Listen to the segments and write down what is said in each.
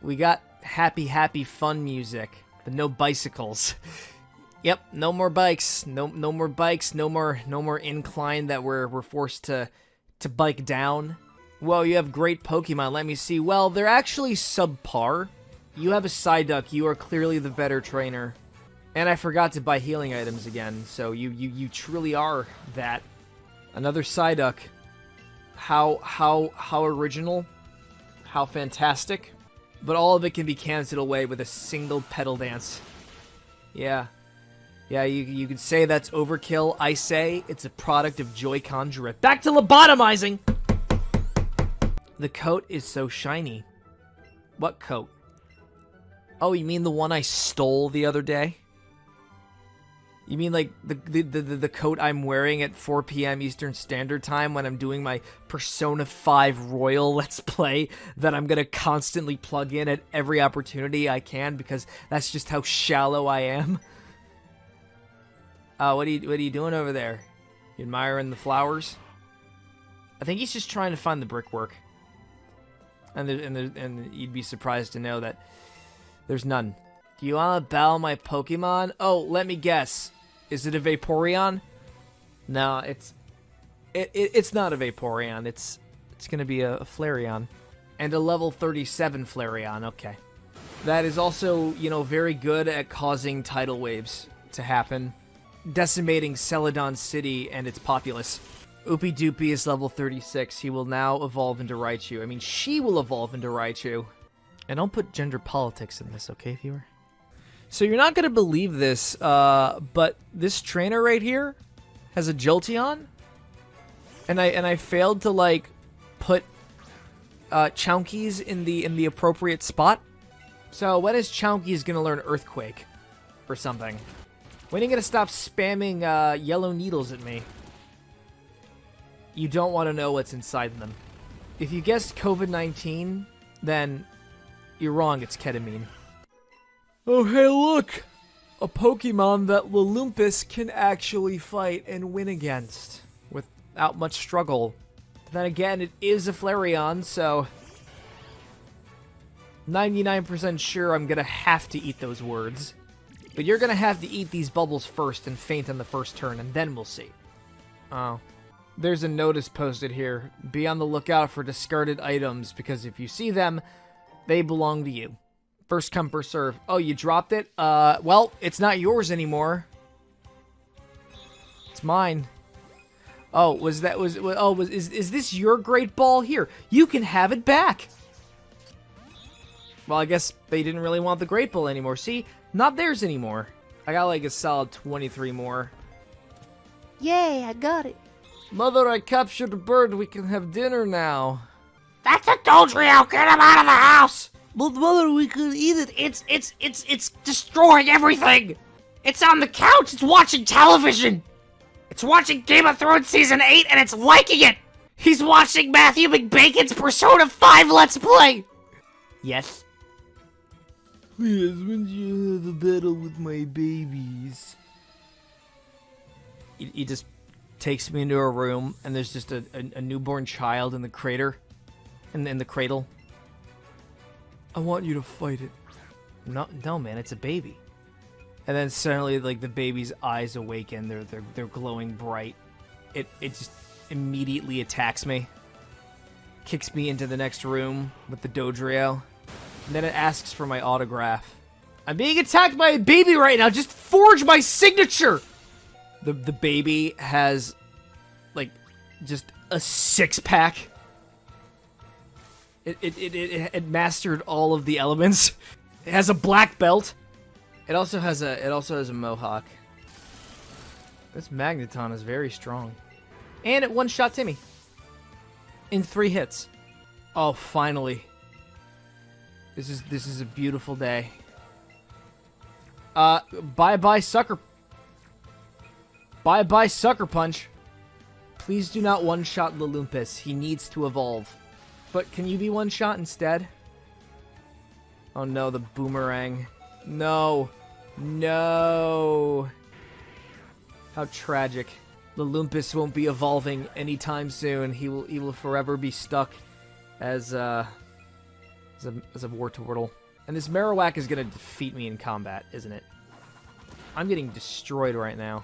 We got happy, happy, fun music, but no bicycles. Yep, no more bikes. No more bikes. No more incline that we're forced to bike down. Whoa, you have great Pokemon. Let me see. Well, they're actually subpar. You have a Psyduck. You are clearly the better trainer. And I forgot to buy healing items again. So you truly are that. Another Psyduck. How original. How fantastic. But all of it can be canceled away with a single pedal dance. Yeah. Yeah, you could say that's overkill. I say it's a product of Joy-Con drip. Back to lobotomizing! The coat is so shiny. What coat? Oh, you mean the one I stole the other day? You mean like the coat I'm wearing at 4 p.m. Eastern Standard Time when I'm doing my Persona 5 Royal Let's Play that I'm gonna constantly plug in at every opportunity I can because that's just how shallow I am? What are you doing over there? You admiring the flowers? I think he's just trying to find the brickwork. And you'd be surprised to know that there's none. Do you want to battle my Pokemon? Oh, let me guess. Is it a Vaporeon? No, it's not a Vaporeon. It's gonna be a Flareon. And a level 37 Flareon, okay. That is also, you know, very good at causing tidal waves to happen. Decimating Celadon City and its populace. Oopie Doopie is level 36. He will now evolve into Raichu. I mean, she will evolve into Raichu. And don't put gender politics in this, okay, viewer? So you're not gonna believe this, but this trainer right here has a Jolteon, and I failed to like put Chunkies in the appropriate spot. So when is Chunkies gonna learn Earthquake or something? When are you gonna stop spamming yellow needles at me? You don't want to know what's inside them. If you guessed COVID-19, then you're wrong. It's ketamine. Oh, hey, look! A Pokemon that Lilumpus can actually fight and win against without much struggle. But then again, it is a Flareon, so 99% sure I'm gonna have to eat those words. But you're gonna have to eat these bubbles first and faint on the first turn, and then we'll see. Oh. There's a notice posted here. Be on the lookout for discarded items, because if you see them, they belong to you. First come, first serve. Oh, you dropped it? Well, it's not yours anymore. It's mine. Oh, is this your great ball? Here, you can have it back. Well, I guess they didn't really want the great ball anymore. See, not theirs anymore. I got like a solid 23 more. Yay, I got it. Mother, I captured a bird. We can have dinner now. That's a Dodrio! Get him out of the house! But mother, we could eat it. It's destroying everything! It's on the couch, it's watching television! It's watching Game of Thrones Season 8 and it's liking it! He's watching Matthew McBacon's Persona 5 Let's Play! Yes? Yes, when you have a battle with my babies. He just takes me into a room and there's just a newborn child in the crater. In the cradle. I want you to fight it. No, man, it's a baby. And then suddenly, like, the baby's eyes awaken. They're glowing bright. It just immediately attacks me. Kicks me into the next room with the Dodrio. And then it asks for my autograph. I'm being attacked by a baby right now. Just forge my signature. The baby has, like, just a 6-pack. It mastered all of the elements. It has a black belt. It also has a mohawk. This Magneton is very strong. And it one-shot Timmy. In 3 hits. Oh, finally. This is a beautiful day. Bye-bye sucker. Bye-bye sucker punch. Please do not one-shot Lilumpus. He needs to evolve. But can you be one-shot instead? Oh no, the boomerang. No. No. How tragic. Lelumpus won't be evolving anytime soon. He will forever be stuck as a Wartortle. And this Marowak is gonna defeat me in combat, isn't it? I'm getting destroyed right now.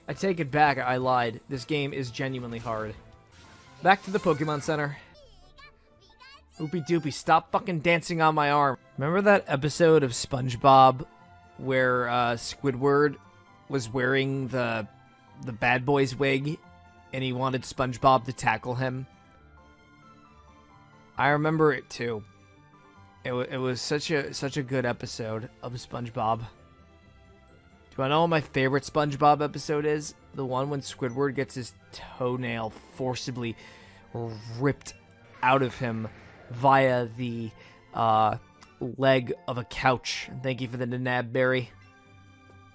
I take it back, I lied. This game is genuinely hard. Back to the Pokemon Center. Oopie doopie, stop fucking dancing on my arm. Remember that episode of SpongeBob where Squidward was wearing the bad boy's wig and he wanted SpongeBob to tackle him? I remember it too. It was such a good episode of SpongeBob. Do I know what my favorite SpongeBob episode is? The one when Squidward gets his toenail forcibly ripped out of him via the leg of a couch. Thank you for the Nanab Berry.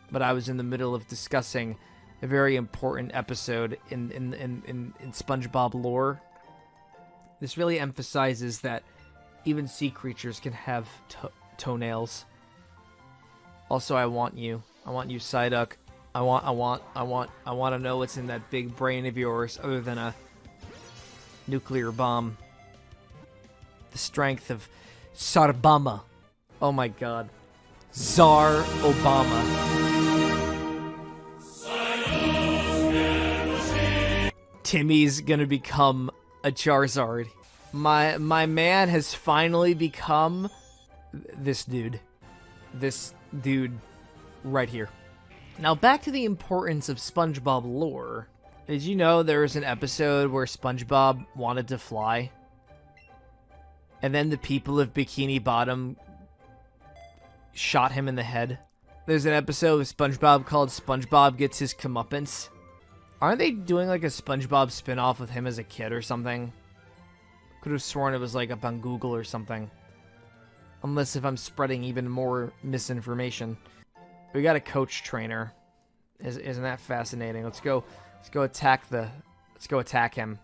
But I was in the middle of discussing a very important episode in SpongeBob lore. This really emphasizes that even sea creatures can have toenails. Also, I want you, Psyduck. I want to know what's in that big brain of yours other than a nuclear bomb. The strength of Sarbama. Oh my god. Tsar Obama. Timmy's gonna become a Charizard. My man has finally become this dude. This dude right here. Now back to the importance of SpongeBob lore. Did you know there was an episode where SpongeBob wanted to fly? And then the people of Bikini Bottom shot him in the head? There's an episode of SpongeBob called SpongeBob Gets His Comeuppance. Aren't they doing like a SpongeBob spin-off with him as a kid or something? Could have sworn it was like up on Google or something. Unless if I'm spreading even more misinformation. We got a coach trainer. Isn't that fascinating? Let's go attack him.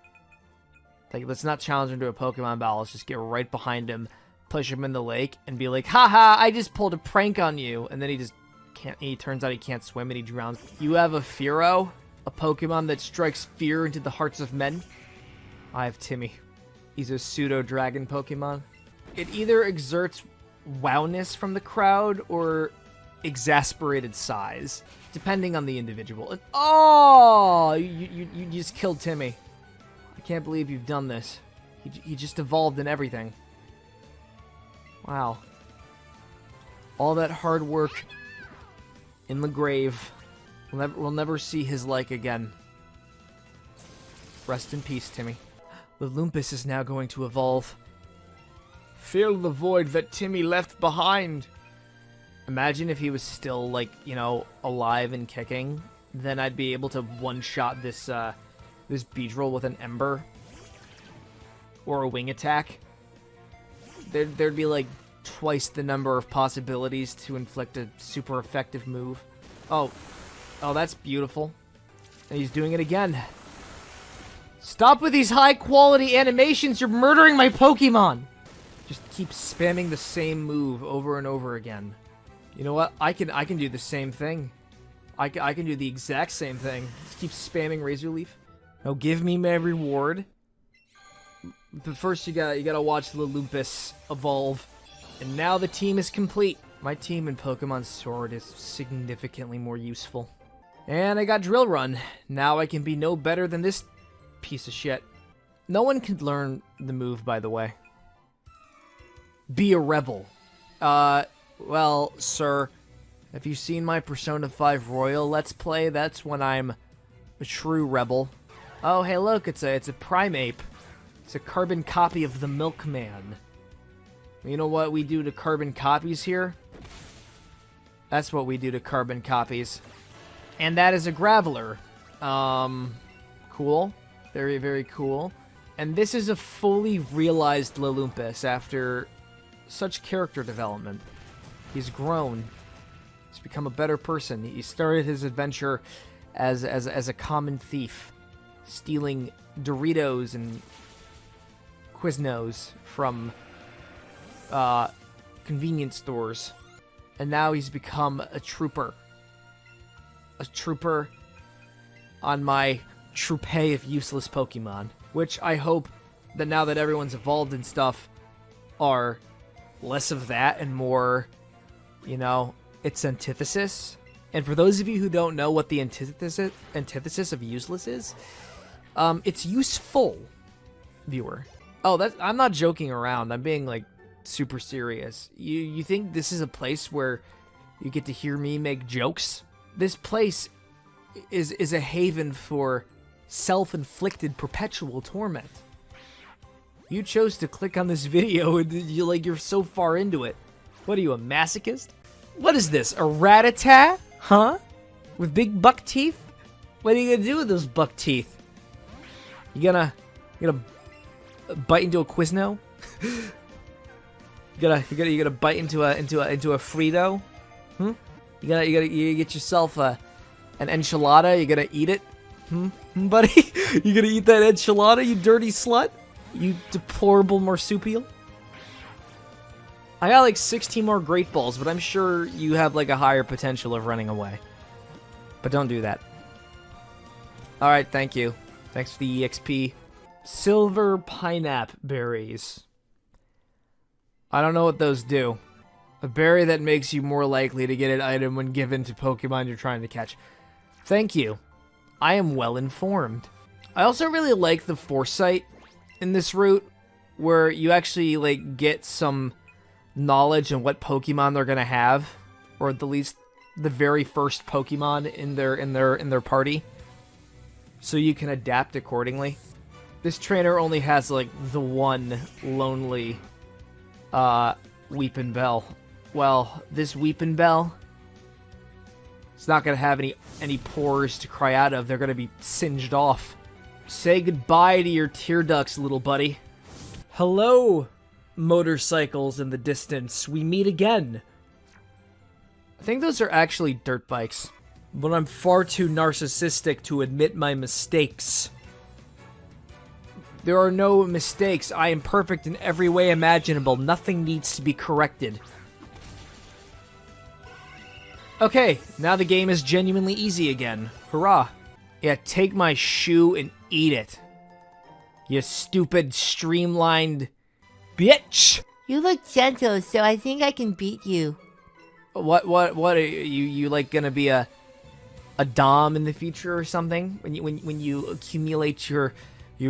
Like, let's not challenge him to a Pokemon battle. Let's just get right behind him, push him in the lake, and be like, haha, I just pulled a prank on you. And then he just can't, he turns out he can't swim and he drowns. You have a Fearow? A Pokemon that strikes fear into the hearts of men? I have Timmy. He's a pseudo-dragon Pokemon. It either exerts wowness from the crowd or exasperated sighs, depending on the individual. Oh, you just killed Timmy. I can't believe you've done this. He just evolved and everything. Wow. All that hard work in the grave. We'll never see his like again. Rest in peace, Timmy. Lelumpus is now going to evolve. Fill the void that Timmy left behind. Imagine if he was still, like, you know, alive and kicking. Then I'd be able to one-shot this Beedrill with an Ember. Or a Wing Attack. There'd be, like, twice the number of possibilities to inflict a super effective move. Oh, that's beautiful. And he's doing it again. Stop with these high-quality animations! You're murdering my Pokemon! Just keep spamming the same move over and over again. You know what? I can do the same thing. I can do the exact same thing. Just keep spamming Razor Leaf. Now give me my reward. But first you gotta watch Lelumpus evolve. And now the team is complete. My team in Pokemon Sword is significantly more useful. And I got Drill Run. Now I can be no better than this piece of shit. No one can learn the move, by the way. Be a rebel. Well, sir, have you seen my Persona 5 Royal Let's Play? That's when I'm a true rebel. Oh, hey, look, it's a Primeape. It's a carbon copy of the Milkman. You know what we do to carbon copies here? That's what we do to carbon copies. And that is a Graveler. Cool. Very, very cool. And this is a fully realized Lelumpus after such character development. He's grown. He's become a better person. He started his adventure as a common thief, stealing Doritos and Quiznos from convenience stores. And now he's become a trooper. a trooper on my troupé of useless Pokemon, which I hope that now that everyone's evolved and stuff are less of that and more, you know, its antithesis. And for those of you who don't know what the antithesis of useless is, it's useful, viewer. Oh, I'm not joking around. I'm being, like, super serious. You think this is a place where you get to hear me make jokes? This place is a haven for self-inflicted perpetual torment. You chose to click on this video and you're so far into it. What are you, a masochist? What is this, a rat-a-tat? Huh? With big buck teeth? What are you gonna do with those buck teeth? You gonna bite into a Quizno? you gonna bite into a Frito? You gonna get yourself an enchilada? You gonna eat it? Buddy? You gonna eat that enchilada, you dirty slut? You deplorable marsupial? I got like 16 more Great Balls, but I'm sure you have like a higher potential of running away. But don't do that. Alright, thank you. Thanks for the EXP. Silver pineapple berries. I don't know what those do. A berry that makes you more likely to get an item when given to Pokemon you're trying to catch. Thank you. I am well informed. I also really like the foresight in this route, where you actually like get some knowledge on what Pokemon they're gonna have, or at least the very first Pokemon in their party, so you can adapt accordingly. This trainer only has like the one lonely Weepin' Bell. Well, this Weepin' Bell, it's not gonna have any pores to cry out of. They're gonna be singed off. Say goodbye to your tear ducts, little buddy. Hello, motorcycles in the distance. We meet again. I think those are actually dirt bikes, but I'm far too narcissistic to admit my mistakes. There are no mistakes. I am perfect in every way imaginable. Nothing needs to be corrected. Okay, now the game is genuinely easy again. Hurrah. Yeah, take my shoe and eat it. You stupid, streamlined bitch! You look gentle, so I think I can beat you. What are you like gonna be a dom in the future or something? When you accumulate your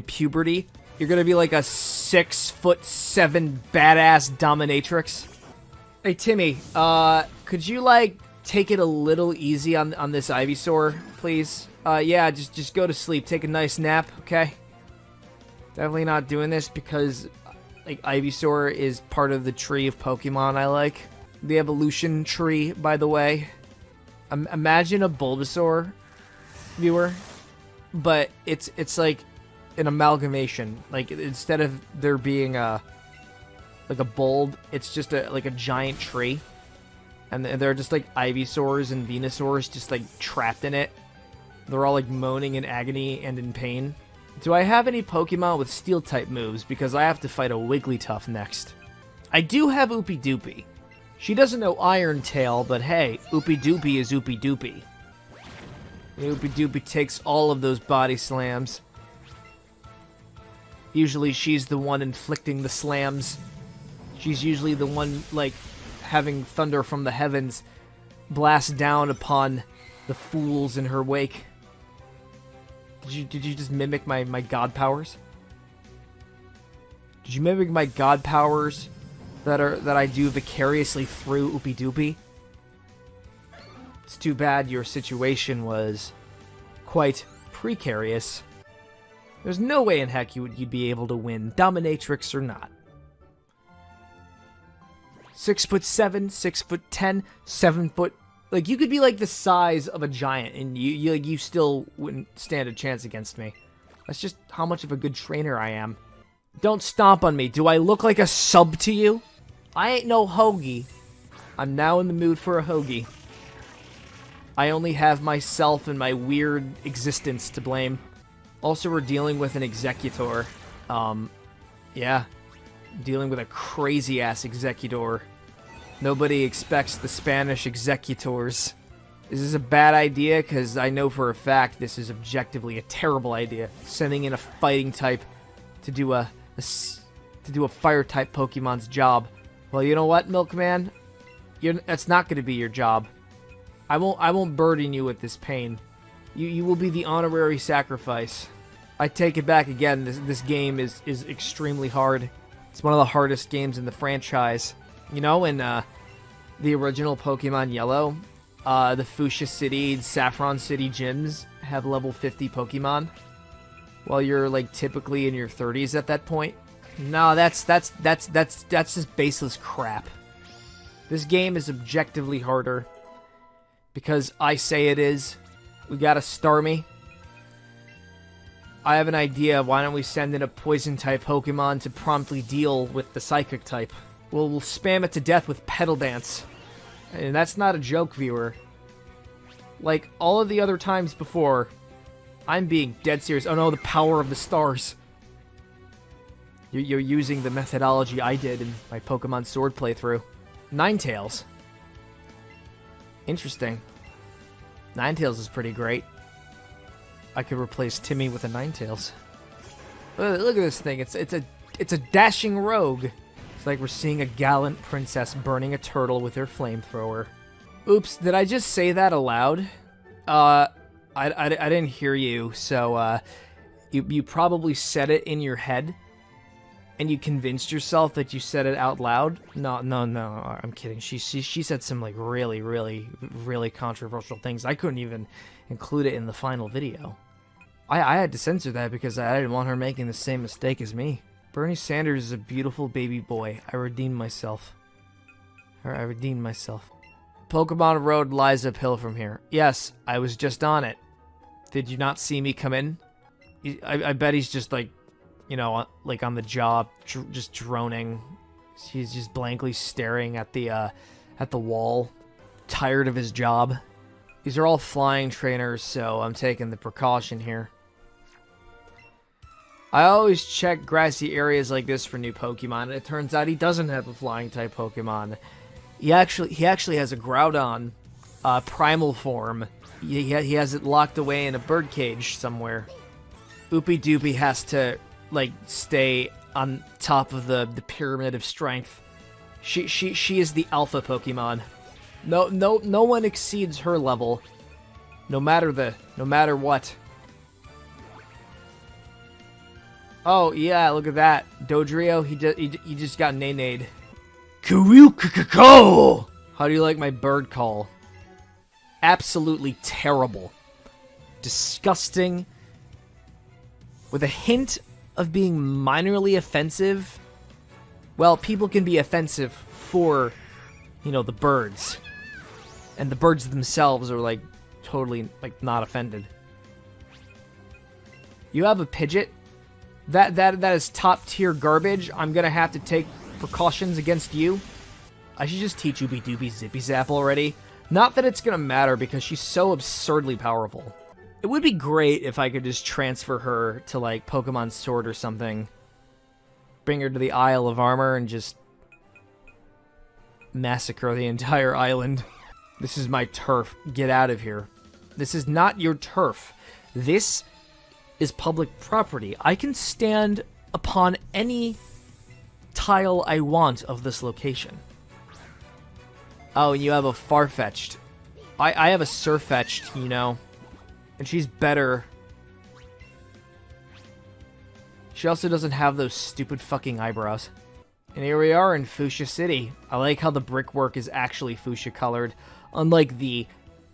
puberty, you're gonna be like a 6'7" badass dominatrix? Hey Timmy, could you like take it a little easy on this Ivysaur, please? Yeah, just go to sleep. Take a nice nap, okay? Definitely not doing this because, like, Ivysaur is part of the tree of Pokemon I like. The evolution tree, by the way. Imagine a Bulbasaur, viewer, but it's like an amalgamation. Like, instead of there being like a bulb, it's just like a giant tree. And they're just like Ivysaurs and Venusaurs just like trapped in it. They're all like moaning in agony and in pain. Do I have any Pokemon with Steel-type moves? Because I have to fight a Wigglytuff next. I do have Oopie Doopie. She doesn't know Iron Tail, but hey, Oopie Doopie is Oopie Doopie. And Oopie Doopie takes all of those body slams. Usually she's the one inflicting the slams. She's usually the one, like, having thunder from the heavens blast down upon the fools in her wake. Did you just mimic my god powers? Did you mimic my god powers that I do vicariously through Oopie Doopie? It's too bad your situation was quite precarious. There's no way in heck you'd be able to win, dominatrix or not. 6'7", 6'10", 7 foot. Like, you could be like the size of a giant, and you still wouldn't stand a chance against me. That's just how much of a good trainer I am. Don't stomp on me. Do I look like a sub to you? I ain't no hoagie. I'm now in the mood for a hoagie. I only have myself and my weird existence to blame. Also, we're dealing with an executor. Yeah. Dealing with a crazy-ass executor. Nobody expects the Spanish executors Is this a bad idea? Because I know for a fact this is objectively a terrible idea. Sending in a fighting type to do a fire type Pokemon's job. Well, you know what, Milkman? That's not going to be your job. I won't burden you with this pain. You will be the honorary sacrifice. I take it back again. This game is extremely hard. It's one of the hardest games in the franchise. You know, in the original Pokemon Yellow, the Fuchsia City, Saffron City gyms have level 50 Pokemon, while you're like typically in your 30s at that point. No, that's just baseless crap. This game is objectively harder because I say it is. We got a Starmie. I have an idea. Why don't we send in a poison type Pokemon to promptly deal with the psychic type? We'll spam it to death with Petal Dance. And that's not a joke, viewer. Like all of the other times before, I'm being dead serious. Oh no, the power of the stars. You're using the methodology I did in my Pokemon Sword playthrough. Ninetales. Interesting. Ninetales is pretty great. I could replace Timmy with a Ninetales. Look at this thing. It's a dashing rogue. It's like we're seeing a gallant princess burning a turtle with her flamethrower. Oops, did I just say that aloud? I didn't hear you, so you probably said it in your head, and you convinced yourself that you said it out loud. No, I'm kidding. She said some like really controversial things. I couldn't even include it in the final video. I had to censor that because I didn't want her making the same mistake as me. Bernie Sanders is a beautiful baby boy. I redeemed myself. Pokemon Road lies uphill from here. Yes, I was just on it. Did you not see me come in? I bet he's just like, you know, like on the job, just droning. He's just blankly staring at the wall, tired of his job. These are all flying trainers, so I'm taking the precaution here. I always check grassy areas like this for new Pokemon, and it turns out he doesn't have a flying type Pokemon. He actually has a Groudon, primal form. He has it locked away in a birdcage somewhere. Oopie Doopie has to like stay on top of the pyramid of strength. She is the alpha Pokemon. No one exceeds her level. No matter what. Oh yeah, look at that. Dodrio, he just got nay-nayed. Karoo-ka-ka-ko! How do you like my bird call? Absolutely terrible. Disgusting. With a hint of being minorly offensive. Well, people can be offensive for, you know, the birds. And the birds themselves are, like, totally, like, not offended. You have a Pidgeot? That is top-tier garbage. I'm gonna have to take precautions against you. I should just teach Oopie Doopie Zippy Zap already. Not that it's gonna matter, because she's so absurdly powerful. It would be great if I could just transfer her to, like, Pokemon Sword or something. Bring her to the Isle of Armor and just massacre the entire island. This is my turf. Get out of here. This is not your turf. This is public property. I can stand upon any tile I want of this location. Oh, and you have a Farfetch'd. I have a Surfetch'd, you know. And she's better. She also doesn't have those stupid fucking eyebrows. And here we are in Fuchsia City. I like how the brickwork is actually fuchsia colored, unlike the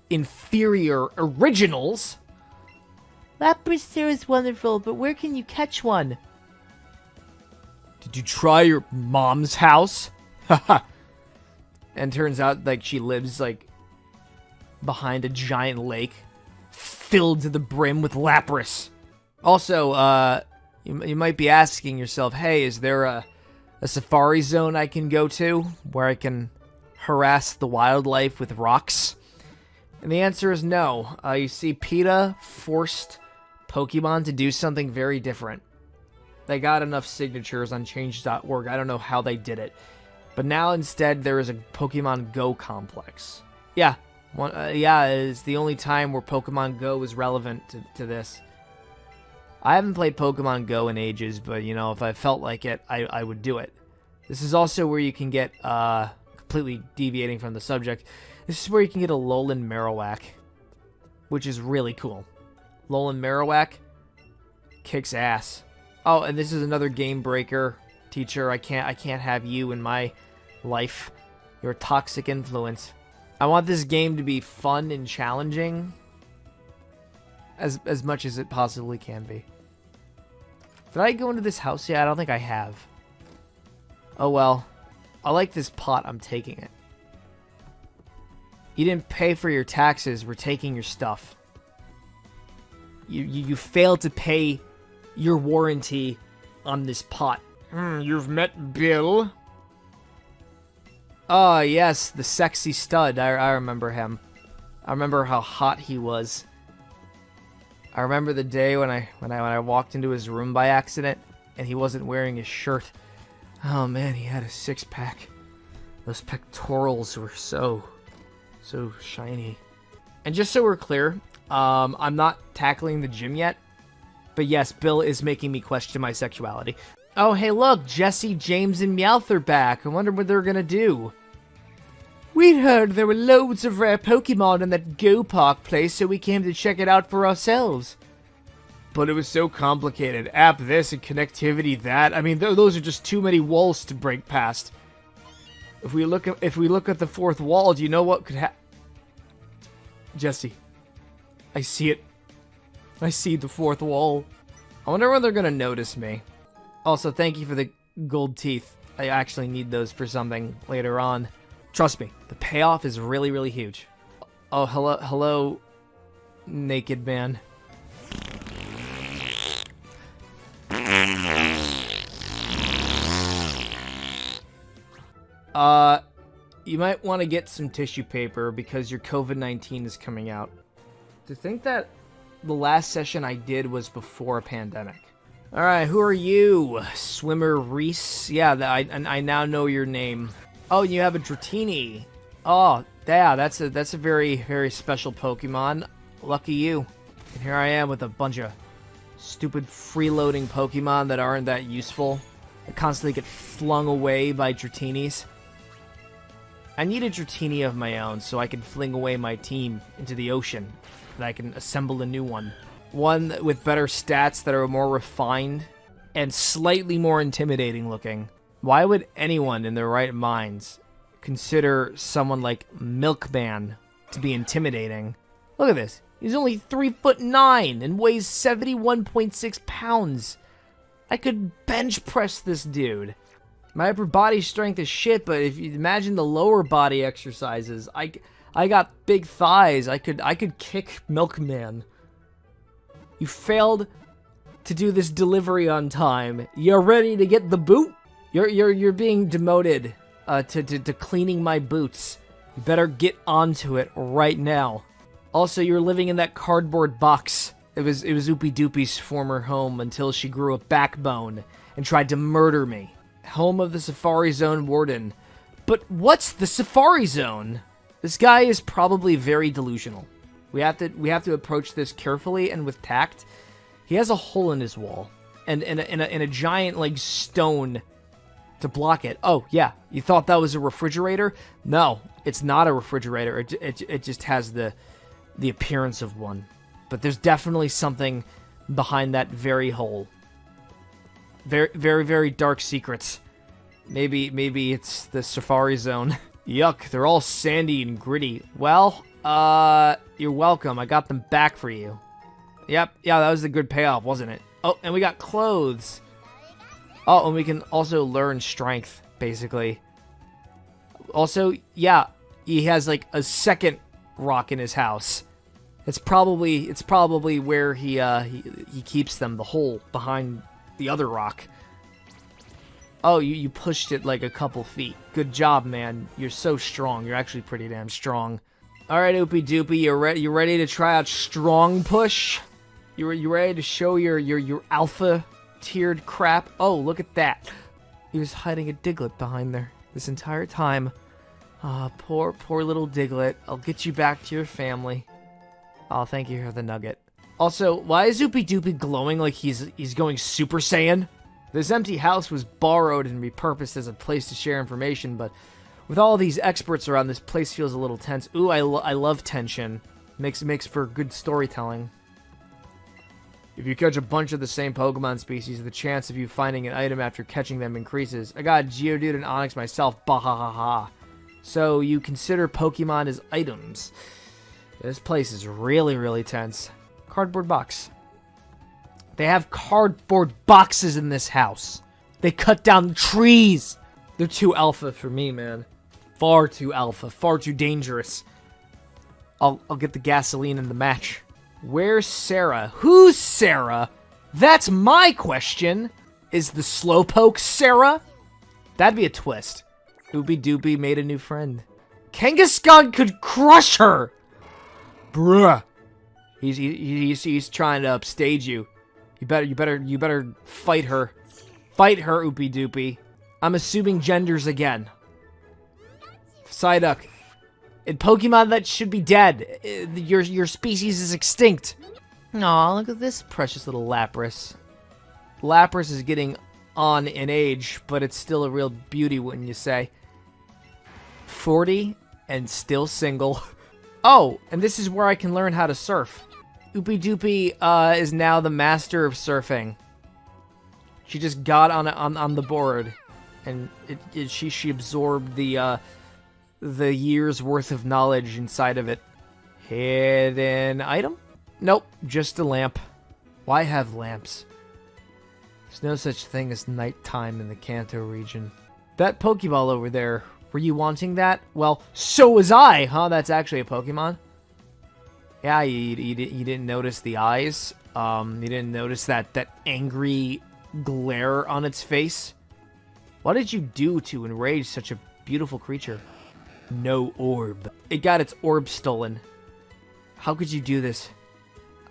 inferior originals. Lapras is wonderful, but where can you catch one? Did you try your mom's house? Haha. And turns out, like, she lives, like, behind a giant lake filled to the brim with Lapras. Also, you might be asking yourself, hey, is there a safari zone I can go to where I can harass the wildlife with rocks? And the answer is no. You see, PETA forced Pokemon to do something very different. They got enough signatures on change.org. I don't know how they did it. But now instead there is a Pokemon Go complex. Yeah, Yeah, it's the only time where Pokemon Go is relevant to this. I haven't played Pokemon Go in ages, but, you know, if I felt like it, I would do it. This is also where you can get, completely deviating from the subject, this is where you can get a Alolan Marowak, which is really cool. Alolan Marowak kicks ass. Oh, and this is another game breaker. Teacher, I can't have you in my life. You're a toxic influence. I want this game to be fun and challenging as much as it possibly can be. Did I go into this house yet? I don't think I have. Oh well. I like this pot. I'm taking it. You didn't pay for your taxes. We're taking your stuff. You failed to pay your warranty on this pot. You've met Bill? Oh, yes, the sexy stud. I remember him. I remember how hot he was. I remember the day when I walked into his room by accident and he wasn't wearing his shirt. Oh man, he had a six-pack. Those pectorals were so shiny. And just so we're clear, I'm not tackling the gym yet. But yes, Bill is making me question my sexuality. Oh, hey, look, Jesse, James, and Meowth are back. I wonder what they're gonna do. We'd heard there were loads of rare Pokemon in that Go Park place, so we came to check it out for ourselves. But it was so complicated. App this and connectivity that. I mean, those are just too many walls to break past. If we look at the fourth wall, do you know what could happen? Jesse, I see it. I see the fourth wall. I wonder when they're gonna notice me. Also, thank you for the gold teeth. I actually need those for something later on. Trust me, the payoff is really, really huge. Oh, hello, naked man. You might want to get some tissue paper because your COVID-19 is coming out. To think that the last session I did was before a pandemic. Alright, who are you? Swimmer Reese? Yeah, I now know your name. Oh, you have a Dratini. Oh, yeah, that's a very, very special Pokemon. Lucky you. And here I am with a bunch of stupid freeloading Pokemon that aren't that useful. I constantly get flung away by Dratinis. I need a Dratini of my own so I can fling away my team into the ocean. And I can assemble a new one. One with better stats that are more refined and slightly more intimidating looking. Why would anyone in their right minds consider someone like Milkman to be intimidating? Look at this. He's only 3'9" and weighs 71.6 pounds. I could bench press this dude. My upper body strength is shit, but if you imagine the lower body exercises, I got big thighs. I could kick Milkman. You failed to do this delivery on time. You're ready to get the boot? You're being demoted to cleaning my boots. You better get onto it right now. Also, you're living in that cardboard box. It was Oopie Doopie's former home until she grew a backbone and tried to murder me. Home of the Safari Zone warden. But what's the Safari Zone? This guy is probably very delusional. We have to approach this carefully and with tact. He has a hole in his wall and a giant like stone to block it. Oh yeah, you thought that was a refrigerator? No, it's not a refrigerator. It just has the appearance of one. But there's definitely something behind that very hole. Very, very, very dark secrets. Maybe it's the Safari Zone. Yuck, they're all sandy and gritty. Well, you're welcome. I got them back for you. Yep, yeah, that was a good payoff, wasn't it? Oh, and we got clothes. Oh, and we can also learn strength, basically. Also, yeah, he has like a second rock in his house. It's probably where he keeps them, the hole behind the other rock. Oh, you pushed it like a couple feet. Good job, man. You're so strong. You're actually pretty damn strong. All right, Oopie Doopie, you ready to try out Strong Push? You ready to show your alpha tiered crap? Oh, look at that. He was hiding a Diglett behind there this entire time. Ah, poor little Diglett. I'll get you back to your family. Oh, thank you for the nugget. Also, why is Oopie Doopie glowing like he's going Super Saiyan? This empty house was borrowed and repurposed as a place to share information, but with all these experts around, this place feels a little tense. Ooh, I love tension. Makes for good storytelling. If you catch a bunch of the same Pokemon species, the chance of you finding an item after catching them increases. I got Geodude and Onix myself, bahahaha. So you consider Pokemon as items. This place is really, really tense. Cardboard box. They have cardboard boxes in this house. They cut down trees. They're too alpha for me, man. Far too alpha. Far too dangerous. I'll get the gasoline in the match. Where's Sarah? Who's Sarah? That's my question. Is the Slowpoke Sarah? That'd be a twist. Oopie Doopie made a new friend. Kangaskhan could crush her. Bruh. He's trying to upstage you. You better fight her. Fight her, Oopie Doopie. I'm assuming genders again. Psyduck. In Pokemon that should be dead. Your species is extinct. Aw, look at this precious little Lapras. Lapras is getting on in age, but it's still a real beauty, wouldn't you say? 40 and still single. Oh, and this is where I can learn how to surf. Oopie Doopie is now the master of surfing. She just got on the board, and she absorbed the year's worth of knowledge inside of it. Hidden item? Nope, just a lamp. Why have lamps? There's no such thing as nighttime in the Kanto region. That Pokeball over there, were you wanting that? Well, so was I, huh? That's actually a Pokemon. Yeah, you didn't notice the eyes. You didn't notice that angry glare on its face. What did you do to enrage such a beautiful creature? No orb. It got its orb stolen. How could you do this?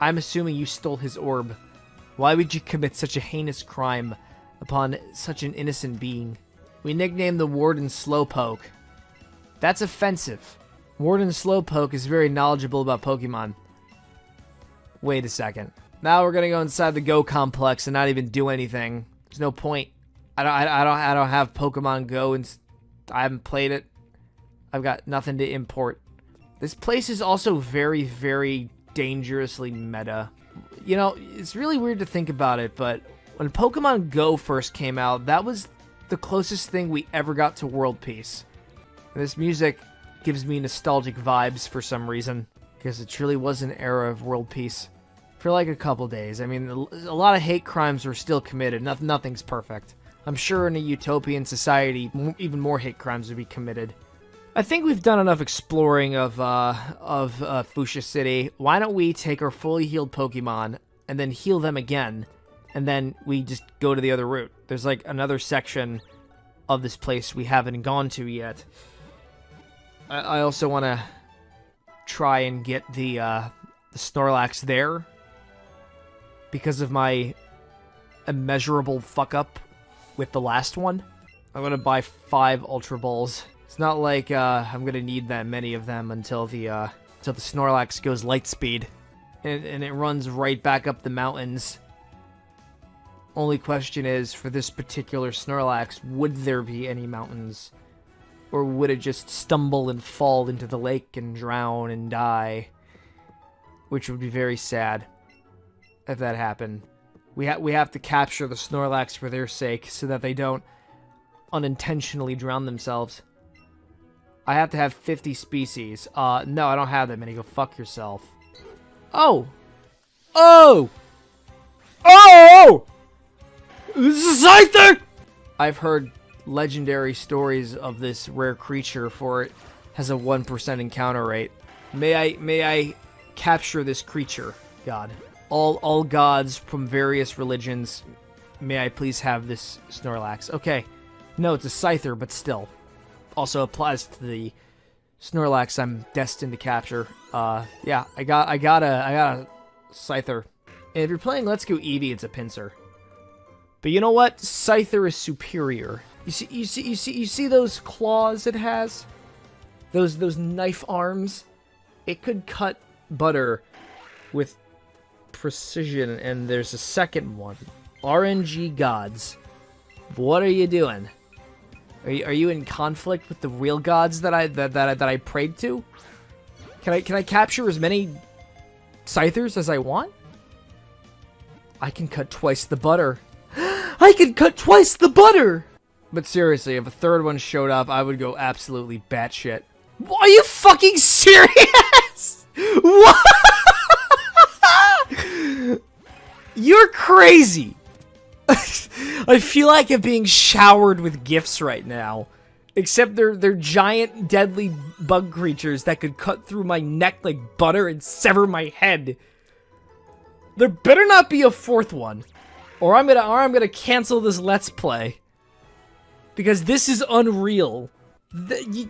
I'm assuming you stole his orb. Why would you commit such a heinous crime upon such an innocent being? We nicknamed the Warden Slowpoke. That's offensive. Warden Slowpoke is very knowledgeable about Pokemon. Wait a second. Now we're gonna go inside the Go complex and not even do anything. There's no point. I don't have Pokemon Go, and I haven't played it. I've got nothing to import. This place is also very, very dangerously meta. You know, it's really weird to think about it, but when Pokemon Go first came out, that was the closest thing we ever got to world peace. And this music gives me nostalgic vibes for some reason, because it truly was an era of world peace. For like a couple days. I mean, a lot of hate crimes were still committed. Nothing's perfect. I'm sure in a utopian society, even more hate crimes would be committed. I think we've done enough exploring of Fuchsia City. Why don't we take our fully healed Pokemon and then heal them again, and then we just go to the other route. There's like another section of this place we haven't gone to yet. I also want to try and get the Snorlax there because of my immeasurable fuck up with the last one. I'm gonna buy 5 Ultra Balls. It's not like I'm gonna need that many of them until the Snorlax goes light speed, and it runs right back up the mountains. Only question is, for this particular Snorlax, would there be any mountains, or would it just stumble and fall into the lake and drown and die? Which would be very sad if that happened. We have to capture the Snorlax for their sake, so that they don't unintentionally drown themselves. I have to have 50 species. No, I don't have that many. Go fuck yourself. Oh! Oh! Oh! This is a Scyther! I've heard legendary stories of this rare creature, for it has a 1% encounter rate. May I capture this creature, God? All gods from various religions, may I please have this Snorlax? Okay. No, it's a Scyther, but still. Also applies to the Snorlax I'm destined to capture. Yeah, I got a Scyther. And if you're playing Let's Go Eevee, it's a Pinsir. But you know what? Scyther is superior. You see those claws it has? those knife arms. It could cut butter with precision, and there's a second one. RNG gods. What are you doing? Are you in conflict with the real gods that I prayed to? Can I capture as many Scythers as I want? I can cut twice the butter. I can cut twice the butter! But seriously, if a third one showed up, I would go absolutely batshit. Are you fucking serious? What? You're crazy. I feel like I'm being showered with gifts right now. Except they're giant, deadly bug creatures that could cut through my neck like butter and sever my head. There better not be a fourth one, or I'm gonna cancel this Let's Play. Because this is unreal.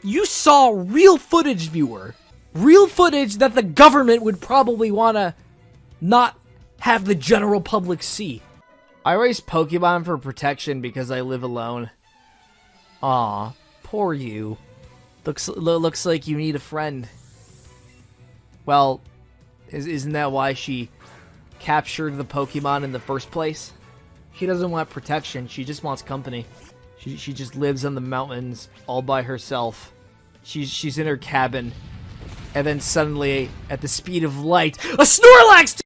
You saw real footage, viewer. Real footage that the government would probably wanna not have the general public see. I raise Pokemon for protection because I live alone. Aw, poor you. Looks like you need a friend. Well, isn't that why she captured the Pokemon in the first place? She doesn't want protection, she just wants company. She just lives on the mountains all by herself. She's in her cabin. And then suddenly, at the speed of light, a Snorlax